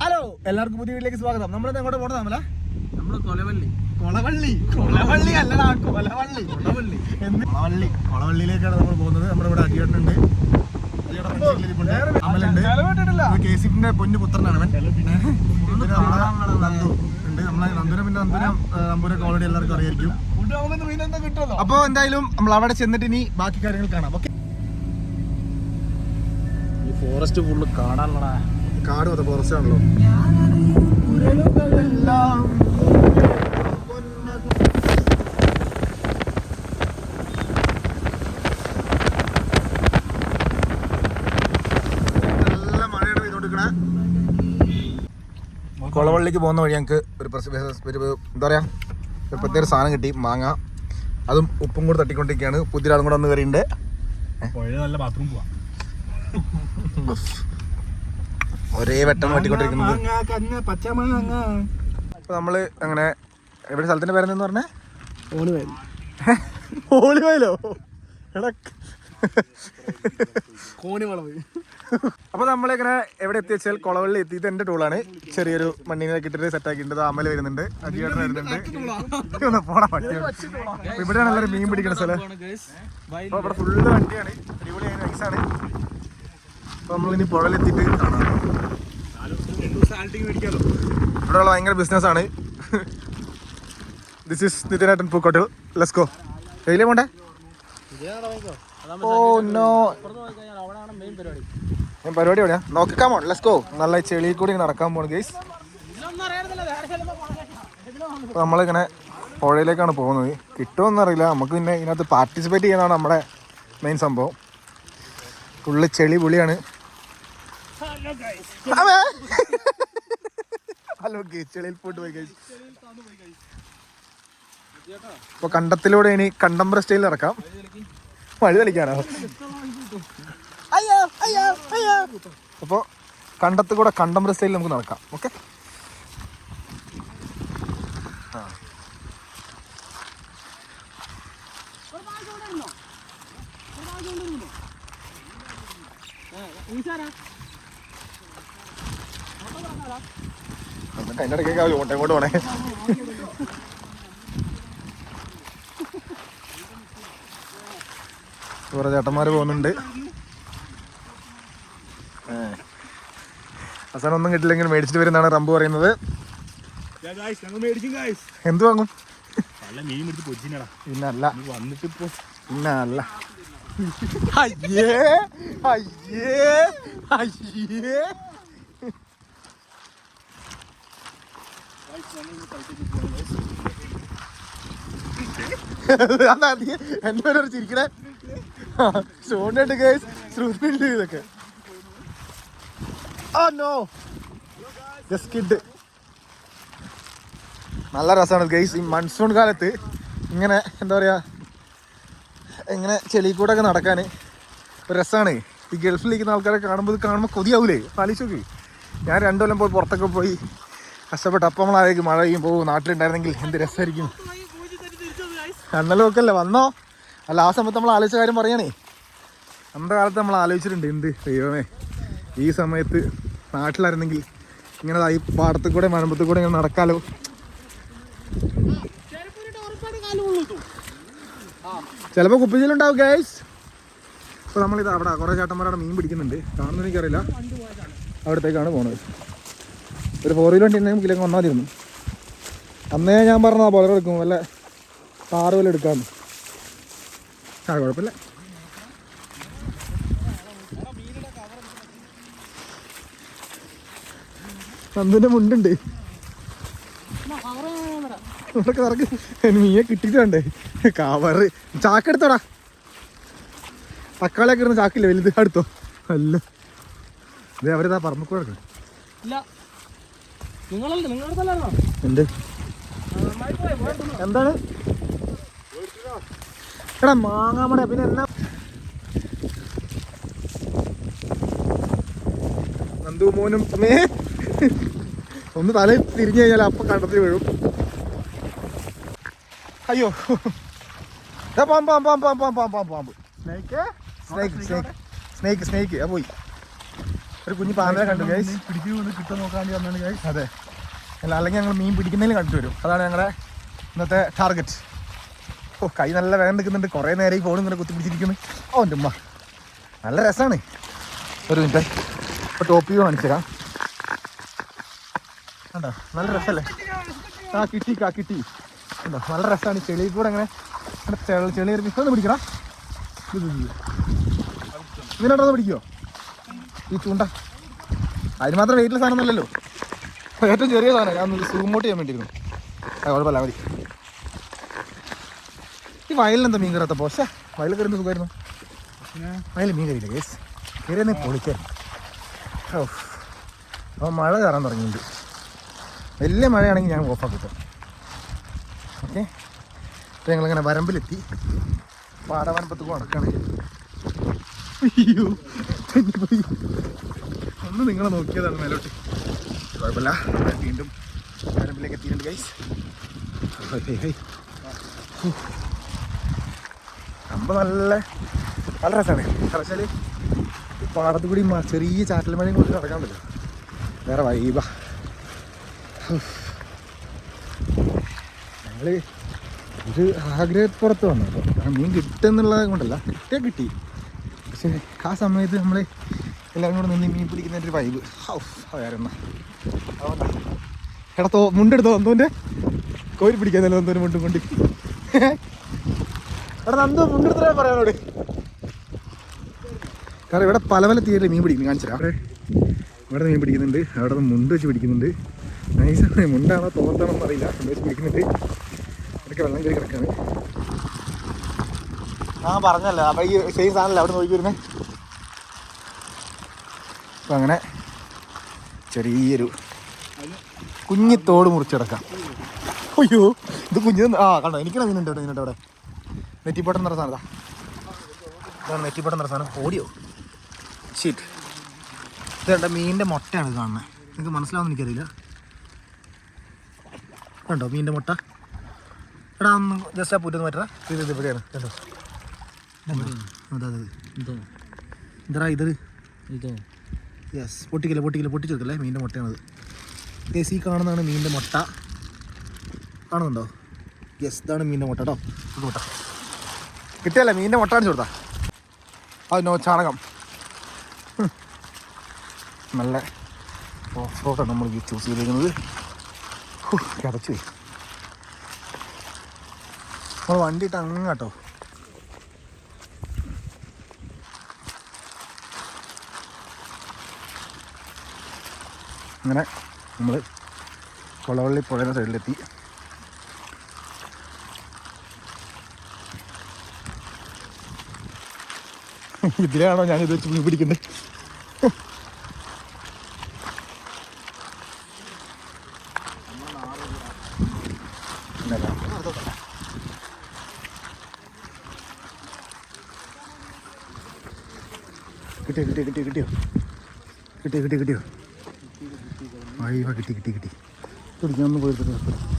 Hello, എല്ലാവർക്കും പുതിയ വീട്ടിലേക്ക് സ്വാഗതം. നമ്മളിത് എങ്ങോട്ട് പോകണം? നമ്മള് കൊളവള്ളിയിലേക്കാണ് നമ്മൾ പോകുന്നത്. നമ്മുടെ ഇവിടെ അജിയേട്ടനുണ്ട്, അമലുണ്ട്, കേസിന്റെ പൊന്നു പുത്രനാണ് അവൻ. പിന്നെ നമ്മളെ നന്ദു ഉണ്ട്. നമ്മളെ നന്ദുനെ നമ്പൂരൊക്കെ ഓൾറെഡി എല്ലാവർക്കും അറിയായിരിക്കും. അപ്പൊ എന്തായാലും നമ്മൾ അവിടെ ചെന്നിട്ട് ഇനി ബാക്കി കാര്യങ്ങൾ കാണാം. ഓക്കെ, ഈ ഫോറസ്റ്റ് ഫുള്ള് കാണാനുള്ളടാ. കാട് മൊത്തം ഫോറസ്റ്റ് ആണല്ലോ. കൊളവള്ളിക്ക് പോകുന്ന വഴി ഞങ്ങൾക്ക് ഒരു എന്താ പറയാ, ഒരു പ്രത്യേക സാധനം കിട്ടി, മാങ്ങ. അതും ഉപ്പും കൂടെ തട്ടിക്കൊണ്ടിരിക്കുകയാണ്. പുതിയ ആളും കൂടെ വന്ന് കയറിയുണ്ട്. നല്ല ബാത്റൂം പോവാം. ഒരേ വെട്ടം വെട്ടിക്കൊണ്ടിരിക്കുന്നത്. അപ്പൊ നമ്മള് അങ്ങനെ എവിടെ സ്ഥലത്തിന്റെ പേരെന്ന് പറഞ്ഞേ? ഓളിവയലോ? അപ്പൊ നമ്മളിങ്ങനെ എവിടെ എത്തിച്ചാൽ കൊളവള്ളി എത്തി. ഇത് എന്റെ ടൂളാണ്. ചെറിയൊരു മണ്ണിനൊക്കെ ഇട്ടിട്ട് സെറ്റ് ആക്കിയിട്ടുണ്ട്. അമല് വരുന്നുണ്ട്, അജിയേട്ടൻ വരുന്നുണ്ട്. പോടാ പട്ടി. ഇവിടെയാണ് എല്ലാവരും മീൻ പിടിക്കുന്ന സ്ഥലം. അപ്പൊ ഇവിടെ ഫുള്ള് വണ്ടിയാണ്, അടിപൊളിയാണ്, നൈസാണ്. അപ്പൊ നമ്മളിനി പുഴയിലെത്തിയിട്ട് കാണാം. ഇവിടെയുള്ള ഭയങ്കര ബിസിനസ് ആണ്. ദിസ് ഈസ് നിതിനേട്ടൻ പൂക്കോട്ടിൽ. Let's go. ഡെയിലി പോണ്ടേ? ഓ നോ, പരിപാടി എവിടെയാ? നോക്കാം, ലെറ്റ്സ് ഗോ. നല്ല ചെളിയിൽ കൂടി നടക്കാൻ പോണ് ഗൈസ്. നമ്മളിങ്ങനെ പുഴയിലേക്കാണ് പോകുന്നത്. കിട്ടുമെന്നറിയില്ല നമുക്ക്. പിന്നെ ഇതിനകത്ത് പാർട്ടിസിപ്പേറ്റ് ചെയ്യുന്നതാണ് നമ്മുടെ മെയിൻ സംഭവം. ഫുള്ള് ചെളി പുളിയാണ്. ഹലോ ഗൈസ്, ചെളിയിൽ പോയിട്ട് പോയി ഗൈസ്. അപ്പൊ കണ്ടത്തിലൂടെ ഇനി കണ്ടംപററി സ്റ്റൈലിൽ ഇറക്കാം. വഴി തെളിക്കാനോ? അപ്പൊ കണ്ടത്ത് കൂടെ കണ്ടംപററി സ്റ്റൈലിൽ നമുക്ക് നടക്കാം. ഓക്കെ, എന്നിട്ട് അതിൻ്റെ ഇടയ്ക്ക് ഓട്ടം പോണേ. കുറെ ചേട്ടന്മാര് പോകുന്നുണ്ട്. അവസാനം ഒന്നും കിട്ടില്ലെങ്കിൽ മേടിച്ചിട്ട് വരുന്നതാണ് റംബു പറയുന്നത്. എന്ത് വാങ്ങും? പിന്നല്ല പിന്നല്ല. അയ്യേ അയ്യേ അയ്യേ. എന്നോട് ചിരിക്കണേ. സ്റ്റോണ്ട് ഗൈസ്, ശ്രുതിണ്ട് ഇതൊക്കെ. നല്ല രസമാണ് ഗൈസ്. ഈ മൺസൂൺ കാലത്ത് ഇങ്ങനെ എന്താ പറയാ, ഇങ്ങനെ ചെളി കൂടെ ഒക്കെ നടക്കാൻ ഒരു രസമാണ്. ഈ ഗൾഫിലിരിക്കുന്ന ആൾക്കാരെ കാണുമ്പോൾ കൊതിയാവൂലേ? ആലോചിച്ചോക്ക്. ഞാൻ 2 കൊല്ലം പോയി പുറത്തൊക്കെ പോയി കഷ്ടപ്പെട്ട് അപ്പം നമ്മളായിരിക്കും മഴ പെയ്യും പോകും. നാട്ടിലുണ്ടായിരുന്നെങ്കിൽ എന്ത് രസമായിരിക്കും. അന്നലും ഒക്കെ അല്ലേ വന്നോ? അല്ല, ആ സമയത്ത് നമ്മൾ ആലോചിച്ച കാര്യം പറയണേ. അന്നത്തെ കാലത്ത് നമ്മൾ ആലോചിച്ചിട്ടുണ്ട്, എന്ത് ദൈവമേ, ഈ സമയത്ത് നാട്ടിലായിരുന്നെങ്കിൽ ഇങ്ങനെ ഈ പാടത്തിൽ കൂടെ മഴമ്പത്തിൽ കൂടെ ഇങ്ങനെ നടക്കാലോ. ചിലപ്പോൾ കുപ്പിച്ചിലുണ്ടാവും ഗൈസ്. അപ്പോൾ നമ്മളിത് അവിടെ കുറേ ചേട്ടന്മാരവിടെ മീൻ പിടിക്കുന്നുണ്ട്. കാണുന്നത് എനിക്കറിയില്ല. അവിടത്തേക്കാണ് പോകുന്നത്. ഒരു 4 വീലർ വണ്ടി ഉണ്ടെങ്കിൽ ഇതിലേക്ക് വന്നാൽ മതിയിരുന്നു. അന്നേ ഞാൻ പറഞ്ഞാൽ ബോളർ എടുക്കും, വല്ല 6 വല്ല എടുക്കാമെന്ന്. കുഴപ്പമില്ല. നന്ദുവിൻ്റെ മുണ്ടുണ്ട്. കറക്ക് മീനെ കിട്ടിയിട്ട് വേണ്ടേ? കവറ് ചാക്കെടുത്തോടാ. തക്കാളിയൊക്കെ ഇരുന്ന് ചാക്കില്ല, വലുത് അടുത്തോ? അല്ല, ഇത് അവരിതാ പറമ്പിക്കൂടെ എടുക്കണം. എന്ത് എന്താണ് എടാ മാങ്ങാമട? പിന്നെ എന്നാ നന്ദു മോനും ഒന്ന് തല തിരിഞ്ഞു കഴിഞ്ഞാൽ അപ്പം കണ്ടത്തിൽ വീഴും. അയ്യോ, പാമ്പ് പാമ്പ് പാമ്പ് പാമ്പ് പാമ്പ് പാമ്പ് snake snake snake snake snake. പോയി ഒരു കുഞ്ഞു പാമ്പിനെ കണ്ടു ഗൈസ്. പിടിക്കുന്നു കിട്ടാൻ നോക്കാൻ വേണ്ടി വന്നാണ് ഗൈസ്. അതെ, അല്ല അല്ലെങ്കിൽ ഞങ്ങൾ മീൻ പിടിക്കുന്നതിൽ കണ്ടിട്ട് വരും. അതാണ് ഞങ്ങളുടെ ഇന്നത്തെ ടാർഗറ്റ്. ഓ, കൈ നല്ല വേഗം നിൽക്കുന്നുണ്ട്. കുറേ നേരം ഈ ഫോൺ ഇങ്ങനെ കുത്തിപ്പിടിച്ചിരിക്കുന്നു. ഓ എൻ്റെ ഉമ്മ, നല്ല രസമാണ്. ഒരു മിനിറ്റ്, ഇപ്പോൾ ടോപ്പ് വ്യൂ കാണിച്ചു തരാം. കണ്ടോ, നല്ല രസമല്ലേ? കിട്ടി കണ്ടോ, നല്ല രസമാണ്. ചെളി കൂടെ അങ്ങനെ ചെളി ഒന്ന് പിടിക്കണം. ഇതിനോടൊന്ന് പിടിക്കുമോ ഈ ചൂണ്ട? അതിന് മാത്രം വെയിറ്റുള്ള സാധനം ഒന്നല്ലല്ലോ, ഏറ്റവും ചെറിയ സാധനം. ഞാൻ ഒന്ന് സൂം ഔട്ട് ചെയ്യാൻ വേണ്ടിയിരുന്നു. കുഴപ്പമില്ല, മതി. ഈ വയലിനെന്താ മീൻ കയറാത്തപ്പോൾ? പക്ഷേ വയലിൽ കയറുന്ന സുഖമായിരുന്നു. വയലിൽ മീൻ കയറിയില്ല കേസ്, കയറിയെന്നെ പൊളിക്കായിരുന്നു. ഓ, അപ്പോൾ മഴ കയറാൻ തുടങ്ങിയിട്ടുണ്ട്. വലിയ മഴയാണെങ്കിൽ ഞാൻ ഓഫാക്കിട്ടോ. ഓക്കെ, അപ്പോൾ ഞങ്ങളിങ്ങനെ വരമ്പിലെത്തി. പാടവനപ്പത്ത് നടക്കാണ്. അയ്യോ, പോയി. ഒന്ന് നിങ്ങളെ നോക്കിയതാണ് മേലോട്ട്. കുഴപ്പമില്ല, വീണ്ടും വരമ്പിലേക്ക് എത്തിയിട്ടുണ്ട് ഗൈസ്. കമ്പ് നല്ല രസമാണ്. കാരണം വെച്ചാൽ ഈ പാടത്ത് കൂടി ചെറിയ ചാറ്റൽ മഴയും കൊണ്ട് നടക്കാൻ പറ്റില്ല. വേറെ വൈബാ. ഞങ്ങൾ ഒരു ആഗ്രഹപ്പുറത്ത് വന്നു കേട്ടോ. കാരണം മീൻ കിട്ടുമെന്നുള്ളത് കൊണ്ടല്ല, കിട്ടി. പക്ഷേ ആ സമയത്ത് നമ്മൾ എല്ലാവരും കൂടെ നിന്ന് മീൻ പിടിക്കുന്നതിൻ്റെ ഒരു വൈബ് വേറെ എന്നാ. അതുകൊണ്ടാ എടാ മുണ്ടെടുത്തോ, നന്ദുവിൻ്റെ കോരി പിടിക്കാന്നല്ലോ. നന്ദുവിന് മുണ്ടും കൊണ്ട് എടാ നന്ദു മുണ്ടെടുത്തേ പറയാനോട്. കാരണം ഇവിടെ പല തീയതിയിൽ മീൻ പിടിക്കുന്നു. കാണിച്ചു തരാം. ഇവിടെ മീൻ പിടിക്കുന്നുണ്ട്, അവിടെ നിന്ന് മുണ്ട് വെച്ച് പിടിക്കുന്നുണ്ട്. നൈസാണ്. മുണ്ടാണോ തോർത്താണോ എന്നറിയില്ല, മുണ്ട് വെച്ച് പിടിക്കുന്നുണ്ട്. ഇടയ്ക്ക് വെള്ളം കയറി കിടക്കാണ്. പറഞ്ഞല്ല, അപ്പം ഈ സെയിം സാധനമല്ല അവിടെ നോക്കി വരുന്നത്. അപ്പം അങ്ങനെ ചെറിയൊരു കുഞ്ഞിത്തോട് മുറിച്ചിടക്കാം. അയ്യോ, ഇത് കുഞ്ഞ് കണ്ടോ, എനിക്കാണ് മീനുണ്ട് കേട്ടോ. ഇതിനുണ്ട് അവിടെ നെറ്റിപ്പോട്ടം നിറ സാധനം. ഇതാണ് നെറ്റിപ്പോട്ടം നിറ സാധനം. ഓടിയോ ഷീറ്റ്. ഇത് കണ്ട മീനിൻ്റെ മുട്ടയാണ് കാണുന്നത്. നിങ്ങൾക്ക് മനസ്സിലാവുമെന്ന് എനിക്കറിയില്ല. കണ്ടോ മീനിൻ്റെ മുട്ട? എടാ ഒന്ന് ജസ്റ്റ് ആ പുറ്റൊന്ന് പറ്റാ. ഇത് ഇവിടെയാണ് കണ്ടോ. അതെ ഇതറാ ഇതോ യെസ്. പൊട്ടിച്ചെടുക്കല്ലേ, മീനിൻ്റെ മുട്ടയാണത്. കേസ് ഈ കാണുന്നതാണ് മീനിൻ്റെ മുട്ട. കാണുന്നുണ്ടോ? യെസ്, ഇതാണ് മീനിൻ്റെ മുട്ട കേട്ടോ. മുട്ട കിട്ടിയല്ലേ, മീനിൻ്റെ മുട്ട കാണിച്ചു കൊടുത്താ. നോ ചാണകം. നല്ല ഓഫ് റോഡാണ് നമ്മൾ ചൂസ് ചെയ്തിരിക്കുന്നത്. കിടച്ചു പോയി. നമ്മൾ വണ്ടി ഇട്ട് അങ്ങ് കേട്ടോ. അങ്ങനെ നമ്മൾ കൊളവള്ളി പുഴയുടെ സൈഡിലെത്തി. ഇതിലാണോ ഞാനിത് വെച്ച് മീൻ പിടിക്കുന്നത്? കിട്ടിയോ? അയ്യോ, കിട്ടി. പിടിക്കാനൊന്നും പോയിട്ട്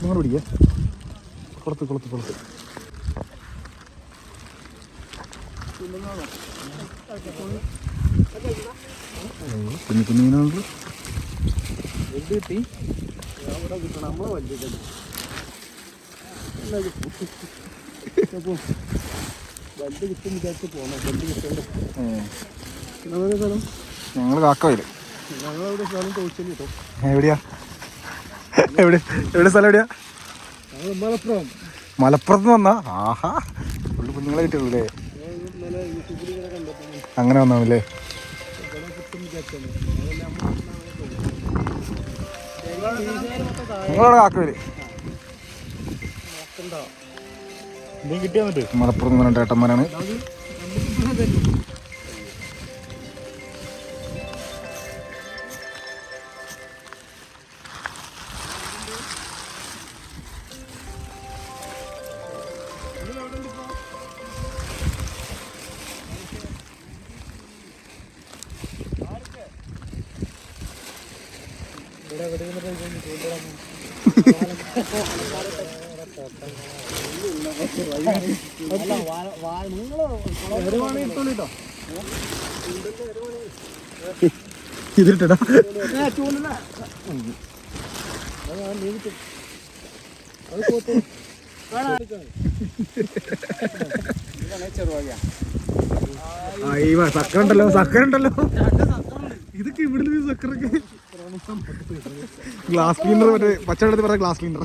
നിങ്ങൾ പിടിക്കേ. കുളത്ത് കുഞ്ഞു മീനുണ്ട്. ഞങ്ങൾ കാക്കവയില്. എവിടെയാ സ്ഥലം എവിടെയാ? മലപ്പുറത്ത് വന്നാ? ആഹാ, ഫുള്ള് കുഞ്ഞുങ്ങളെ കിട്ടിയുള്ളൂ. അങ്ങനെ വന്നാണല്ലേ? നിങ്ങളവിടെ കാക്കവയില് കിട്ടിയാ? മലപ്പുറത്ത് നിന്ന് ഏട്ടന്മാരാണ്. ഇതിട്ടാ സക്കറുണ്ടല്ലോ ഇതൊക്കെ ഇവിടുന്ന് സക്കറൊക്കെ ഗ്ലാസ് ക്ലീനർ മറ്റേ പച്ചവെള്ളത്തിൽ പറഞ്ഞ ഗ്ലാസ് ക്ലീനർ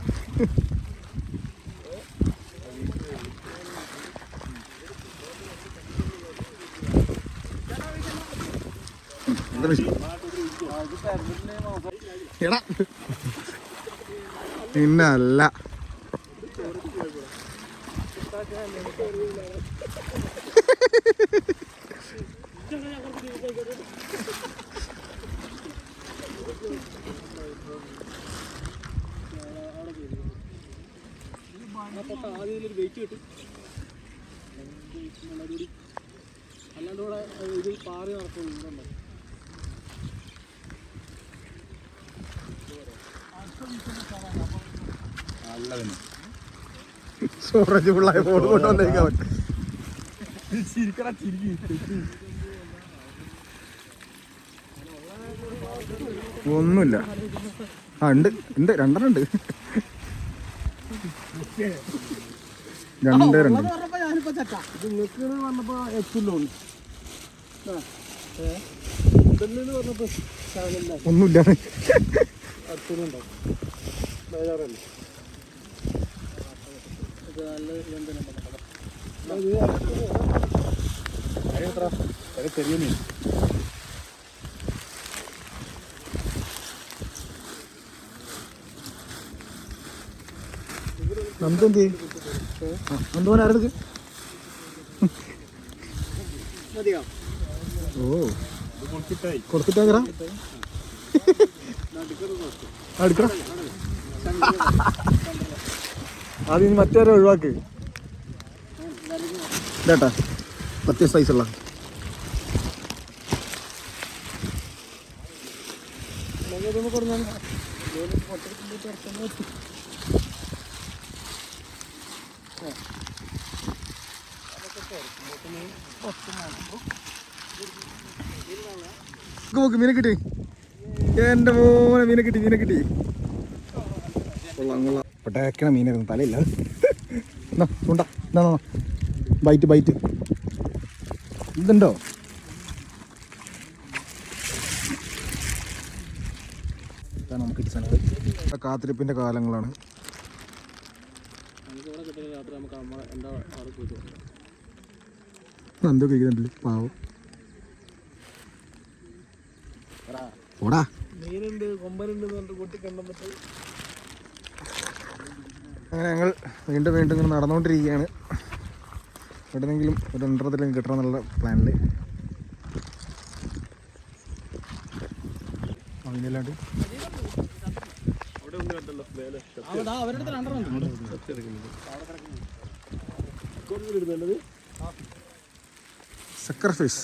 എടാ പിന്നല്ല സോറജ് പിള്ളായ ബോർഡ് കൊണ്ടുവന്നേക്കാൻ ഒന്നുമില്ല. ആ ഉണ്ട് ഉണ്ട്, രണ്ടെണ്ണം ഉണ്ട്. രണ്ട് ഒന്നുമില്ല. ചെറിയ മീൻ നന്ദി നന്ദോനാരത്. ഓ കൊടുത്തിട്ടാ അടുക്കട ആദ്യം മറ്റേ ഒഴിവാക്ക് കേട്ടാ. പത്ത് സൈസുള്ള നോക്ക് മീനെ കിട്ടി. എന്റെ മോനെ മീനെ കിട്ടി, മീനെ കിട്ടി. കൊള്ളാം കൊള്ളാം. പൊട്ടേക്കണ മീനായിരുന്നു, തലയില്ല. ചൂണ്ട എന്താ ബൈറ്റ് ബൈറ്റ് ഇതുണ്ടോ? നമുക്ക് കിട്ടിയ സ്ഥലത്ത് കാത്തിരിപ്പിന്റെ കാലങ്ങളാണ്. എന്തോ കഴിക്കുന്നുണ്ടല്ലോ പാവം. ഓടാ അങ്ങനെ ഞങ്ങൾ വീണ്ടും വീണ്ടും ഇങ്ങനെ നടന്നുകൊണ്ടിരിക്കുകയാണ്. എവിടെയെങ്കിലും ഒരു രണ്ടെണ്ണത്തിലും കിട്ടണം എന്നുള്ള പ്ലാനിൽ. അതിനല്ലാണ്ട് സക്കർ ഫിഷ്.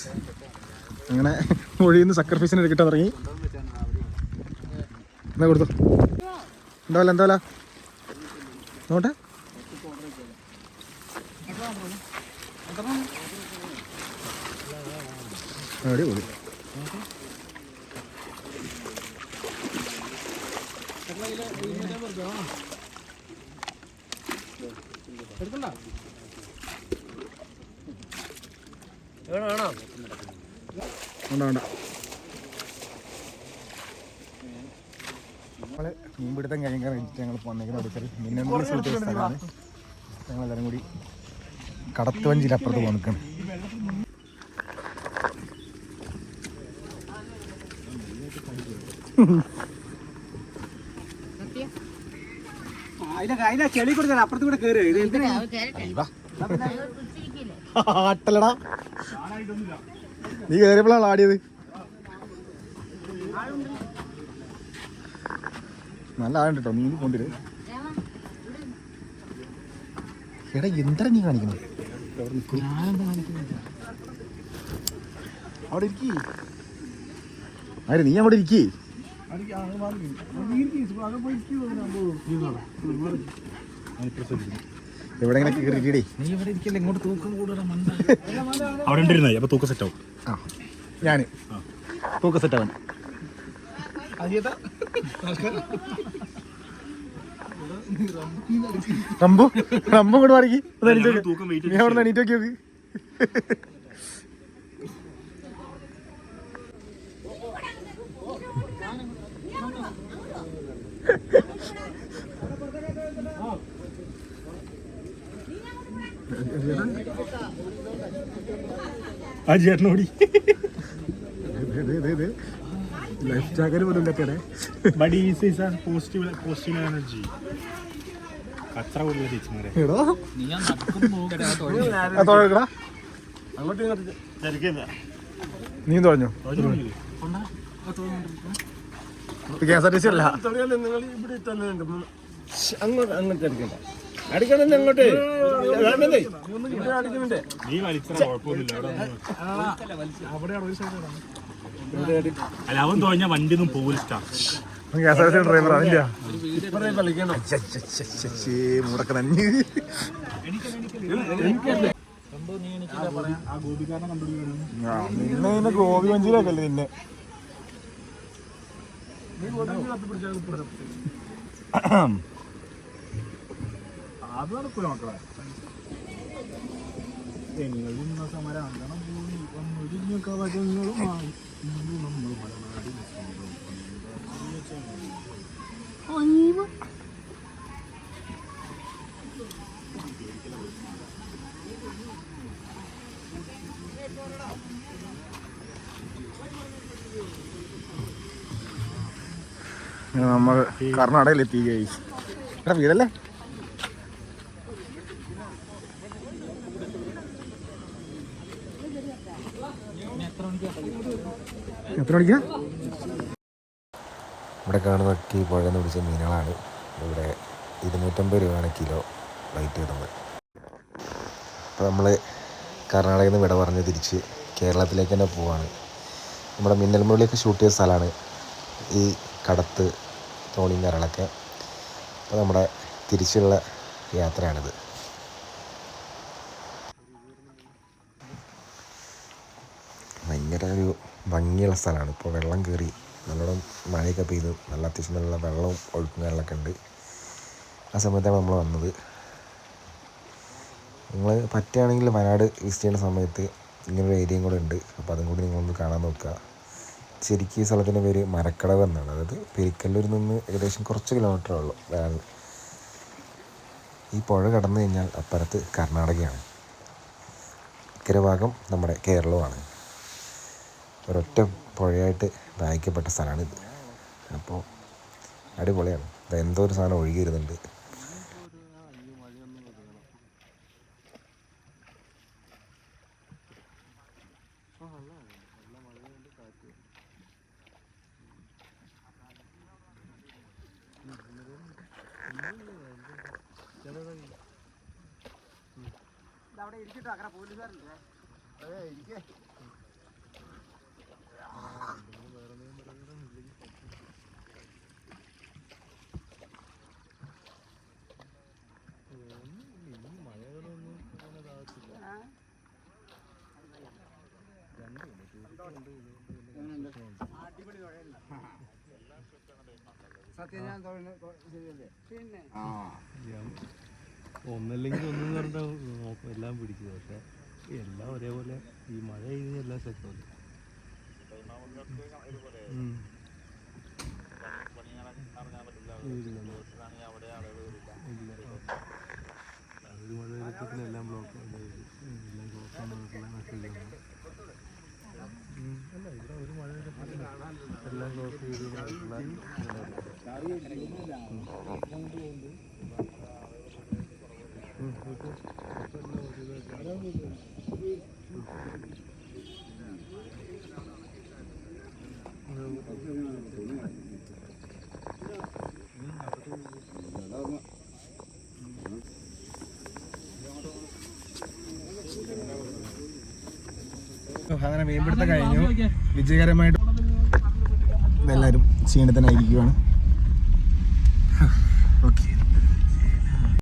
അങ്ങനെ മൊഴിയിൽ നിന്ന് സക്കർ ഫിഷിനെ കിട്ടാൻ തുടങ്ങി. എന്നാ കൊടുത്തു എന്താവല്ല എന്താവല്ല നോട്ടെ. അടിപൊളി. വേണ്ട നമ്മള് മീൻപിടുത്തം കഴിക്കാൻ വേണ്ടിയിട്ട് ഞങ്ങൾ വന്നേക്കുന്ന അടുക്കൽ മിന്നൽ സ്ഥലമാണ്. ഞങ്ങളെല്ലാവരും കൂടി കടത്തുവഞ്ചിയിലപ്പുറത്ത് പോകാൻ നിൽക്കണം. ചെളി കൊടുത്താൽ അപ്പുറത്ത് കൂടെ കയറി ആട്ടലടാ. നീ കയറിയപ്പോഴാണ് ആടിയത്. നല്ല ആടുണ്ട് കേട്ടോ. മീൻ കൊണ്ടുവരും. എടാ എന്താ നീ കാണിക്കുന്നത്? അവിടെ ഇരിക്കേ. ആര് നീ അവിടെ ഇരിക്കേ. എവിടെ ഇങ്ങനെ കയറിയിട്ടേ. നീ ഇവിടെ ഇരിക്കല്ലേ, ഇങ്ങോട്ട് തൂക്കം കൂടുതൽ അവിടെ അപ്പൊ തൂക്കം സെറ്റ് ആവും. ആ ഞാൻ തൂക്കം സെറ്റ് ആവാൻ റംബു റംബു കൂടെ മാറിക്ക് നീ അവിടെ എണീറ്റ് നോക്കി നോക്ക്. ആ ചേട്ടനോടി ലൈഫ് ജാക്കറ്റ് പോലും ഇല്ലാത്തേ. ബട്ട് ഈസ് ഈസ് ആ പോസിറ്റീവ് എനർജി. കച്ചറ കൂടുതൽ ടീച്ചർമാരെ നീ തുഴഞ്ഞോ? KSRTC അല്ല നീ വലിച്ച കുഴപ്പമൊന്നുമില്ല. അല്ല അവൻ തോന്നിയ വണ്ടി ഒന്നും പോകില്ല. KSRTC ഡ്രൈവർ ആണില്ല മുടക്ക നഞ്ഞ്. നിന്നെ ഗോപി മഞ്ചിയിലൊക്കെയല്ലേ നിന്നെ. അത് നടക്കൂല മക്കളെ. സമരം നമ്മൾ കർണാടകയിലെത്തി. എടാ വീടല്ലേ? എത്ര മണിക്കാ? ഇവിടെ കാണുന്നതൊക്കെ ഈ പുഴയിൽ നിന്ന് പിടിച്ച മീനുകളാണ്. ഇവിടെ 250 രൂപയാണ് കിലോ റേറ്റ് വരുന്നത്. അപ്പോൾ നമ്മൾ കർണാടകയിൽ നിന്ന് വിട പറഞ്ഞ് തിരിച്ച് കേരളത്തിലേക്ക് തന്നെ പോവാണ്. നമ്മുടെ മിന്നൽ മുരളിയൊക്കെ ഷൂട്ട് ചെയ്ത സ്ഥലമാണ് ഈ കടത്ത് തോണിയും കരളൊക്കെ. അപ്പോൾ നമ്മുടെ തിരിച്ചുള്ള യാത്രയാണിത്. ഭയങ്കര ഒരു ഭംഗിയുള്ള സ്ഥലമാണ്. ഇപ്പോൾ വെള്ളം കയറി നല്ലോണം മഴയൊക്കെ പെയ്ത് നല്ല അത്യാവശ്യം നല്ല വെള്ളവും ഒഴുക്കും കാര്യങ്ങളൊക്കെ ഉണ്ട്. ആ സമയത്താണ് നമ്മൾ വന്നത്. നിങ്ങൾ പറ്റുകയാണെങ്കിൽ വയനാട് വിസിറ്റ് ചെയ്യുന്ന സമയത്ത് ഇങ്ങനൊരു ഏരിയയും കൂടെ ഉണ്ട്. അപ്പോൾ അതും കൂടി നിങ്ങളൊന്ന് കാണാൻ നോക്കുക. ശരിക്കും ഈ സ്ഥലത്തിൻ്റെ പേര് മരക്കടവ് എന്നാണ്. അതായത് പെരിക്കല്ലൂരിൽ നിന്ന് ഏകദേശം കുറച്ച് കിലോമീറ്ററേ ഉള്ളൂ. ഈ പുഴ കടന്നു കഴിഞ്ഞാൽ അപ്പുറത്ത് കർണാടകയാണ്, ഇക്കരെ ഭാഗം നമ്മുടെ കേരളമാണ്. ഒരൊറ്റ പുഴയായിട്ട് നയിക്കപ്പെട്ട സ്ഥലമാണിത്. അപ്പോൾ അടിപൊളിയാണ്. എന്തോ ഒരു സാധനം ഒഴുകി വരുന്നുണ്ട്. ഒന്നല്ലെങ്കിൽ ഒന്നും പറഞ്ഞാൽ എല്ലാം പിടിച്ചു. പക്ഷെ എല്ലാം ഒരേപോലെ ഈ മഴ കഴിഞ്ഞ എല്ലാം സെറ്റാണ്. ഒരു മഴ വരുത്തത്തിന് എല്ലാം ബ്ലോക്ക് എല്ലാം ബ്ലോക്ക് മെസ്സേജ് അല്ല. ഇവിടെ ഒരു മഴ വരുത്തത്തിന് എല്ലാം ക്ലോസ് ചെയ്ത് അങ്ങനെ മീൻപിടുത്തം കഴിഞ്ഞു വിജയകരമായിട്ട്. എല്ലാവരും ക്ഷീണത്തിനായിരിക്കുവാണ്.